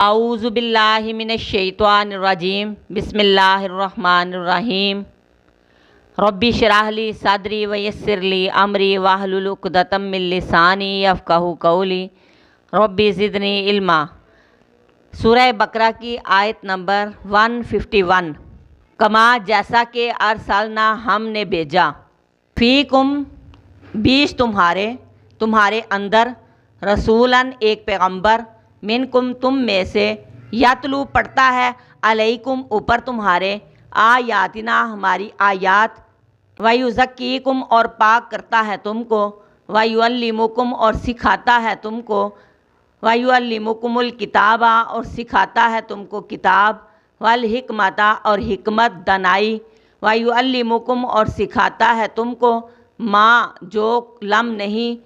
اعوذ باللہ من الشیطان الرجیم بسم اللہ الرحمن الرحیم ربی اشرح لی صدری ویسر لی امری واحلل عقدۃ من لسانی یفقہوا قولی ربی زدنی علما۔ سورہ بقرہ کی آیت نمبر 151۔ کما جیسا کہ ارسلنا ہم نے بھیجا، فیکم بیچ تمہارے اندر، رسولاً ایک پیغمبر، منکم تم میں سے، یتلو پڑھتا ہے، علیکم اوپر تمہارے، آیاتنا ہماری آیات، ویزکیکم اور پاک کرتا ہے تم کو، ویعلمکم اور سکھاتا ہے تم کو، ویعلمکم الکتاب اور سکھاتا ہے تم کو کتاب، والحکمت اور حکمت دانائی، ویعلمکم اور سکھاتا ہے تم کو ما جو لم نہیں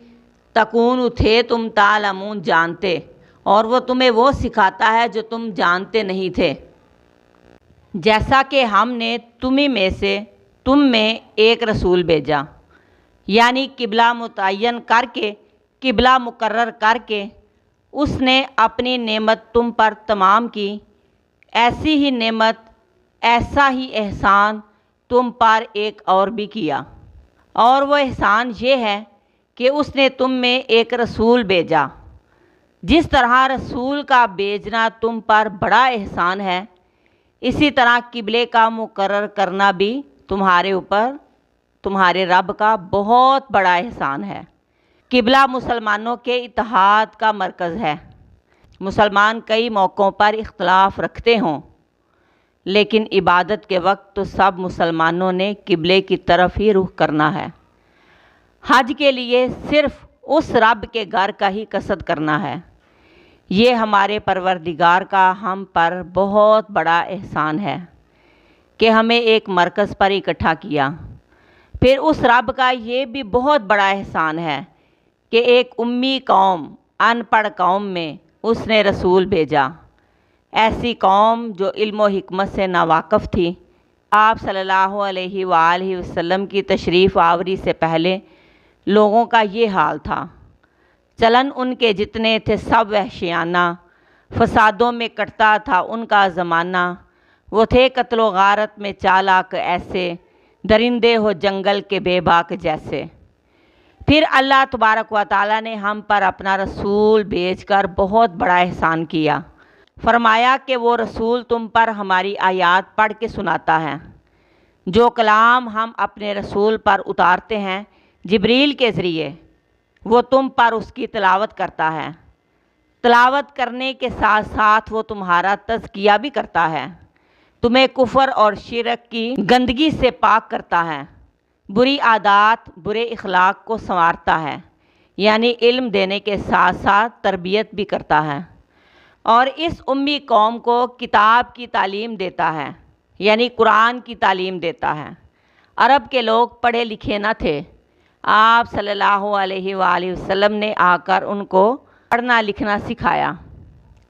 تکون تھے تم تعلمون جانتے، اور وہ تمہیں وہ سکھاتا ہے جو تم جانتے نہیں تھے۔ جیسا کہ ہم نے تم میں ایک رسول بھیجا، یعنی قبلہ متعین کر کے، قبلہ مقرر کر کے اس نے اپنی نعمت تم پر تمام کی، ایسی ہی نعمت، ایسا ہی احسان تم پر ایک اور بھی کیا، اور وہ احسان یہ ہے کہ اس نے تم میں ایک رسول بھیجا۔ جس طرح رسول کا بھیجنا تم پر بڑا احسان ہے، اسی طرح قبلے کا مقرر کرنا بھی تمہارے اوپر تمہارے رب کا بہت بڑا احسان ہے۔ قبلہ مسلمانوں کے اتحاد کا مرکز ہے۔ مسلمان کئی موقعوں پر اختلاف رکھتے ہوں، لیکن عبادت کے وقت تو سب مسلمانوں نے قبلے کی طرف ہی رخ کرنا ہے۔ حج کے لیے صرف اس رب کے گھر کا ہی قصد کرنا ہے۔ یہ ہمارے پروردگار کا ہم پر بہت بڑا احسان ہے کہ ہمیں ایک مرکز پر اکٹھا کیا۔ پھر اس رب کا یہ بھی بہت بڑا احسان ہے کہ ایک امی قوم، ان پڑھ قوم میں اس نے رسول بھیجا، ایسی قوم جو علم و حکمت سے ناواقف تھی۔ آپ صلی اللہ علیہ وآلہ وسلم کی تشریف آوری سے پہلے لوگوں کا یہ حال تھا۔ چلن ان کے جتنے تھے سب وحشیانہ، فسادوں میں کٹتا تھا ان کا زمانہ۔ وہ تھے قتل و غارت میں چالاک ایسے، درندے ہو جنگل کے بے باک جیسے۔ پھر اللہ تبارک و تعالیٰ نے ہم پر اپنا رسول بھیج کر بہت بڑا احسان کیا۔ فرمایا کہ وہ رسول تم پر ہماری آیات پڑھ کے سناتا ہے۔ جو کلام ہم اپنے رسول پر اتارتے ہیں جبریل کے ذریعے، وہ تم پر اس کی تلاوت کرتا ہے۔ تلاوت کرنے کے ساتھ ساتھ وہ تمہارا تزکیہ بھی کرتا ہے، تمہیں کفر اور شرک کی گندگی سے پاک کرتا ہے، بری عادات، برے اخلاق کو سنوارتا ہے، یعنی علم دینے کے ساتھ ساتھ تربیت بھی کرتا ہے، اور اس امی قوم کو کتاب کی تعلیم دیتا ہے، یعنی قرآن کی تعلیم دیتا ہے۔ عرب کے لوگ پڑھے لکھے نہ تھے۔ آپ صلی اللہ علیہ وآلہ وسلم نے آ کر ان کو پڑھنا لکھنا سکھایا،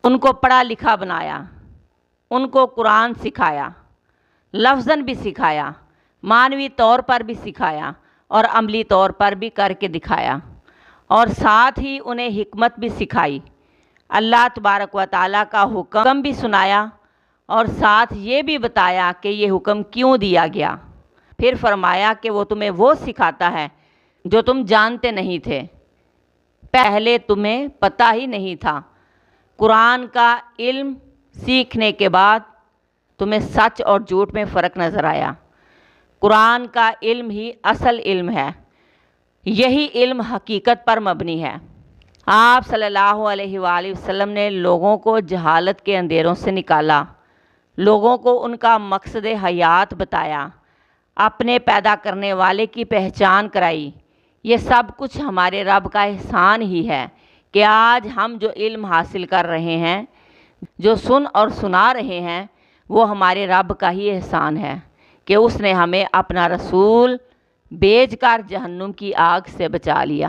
ان کو پڑھا لکھا بنایا، ان کو قرآن سکھایا، لفظاً بھی سکھایا، معنوی طور پر بھی سکھایا، اور عملی طور پر بھی کر کے دکھایا، اور ساتھ ہی انہیں حکمت بھی سکھائی۔ اللہ تبارک و تعالیٰ کا حکم بھی سنایا، اور ساتھ یہ بھی بتایا کہ یہ حکم کیوں دیا گیا۔ پھر فرمایا کہ وہ تمہیں وہ سکھاتا ہے جو تم جانتے نہیں تھے، پہلے تمہیں پتہ ہی نہیں تھا۔ قرآن کا علم سیکھنے کے بعد تمہیں سچ اور جھوٹ میں فرق نظر آیا۔ قرآن کا علم ہی اصل علم ہے، یہی علم حقیقت پر مبنی ہے۔ آپ صلی اللہ علیہ وآلہ وسلم نے لوگوں کو جہالت کے اندھیروں سے نکالا، لوگوں کو ان کا مقصد حیات بتایا، اپنے پیدا کرنے والے کی پہچان کرائی۔ یہ سب کچھ ہمارے رب کا احسان ہی ہے کہ آج ہم جو علم حاصل کر رہے ہیں، جو سن اور سنا رہے ہیں، وہ ہمارے رب کا ہی احسان ہے کہ اس نے ہمیں اپنا رسول بھیج کر جہنم کی آگ سے بچا لیا۔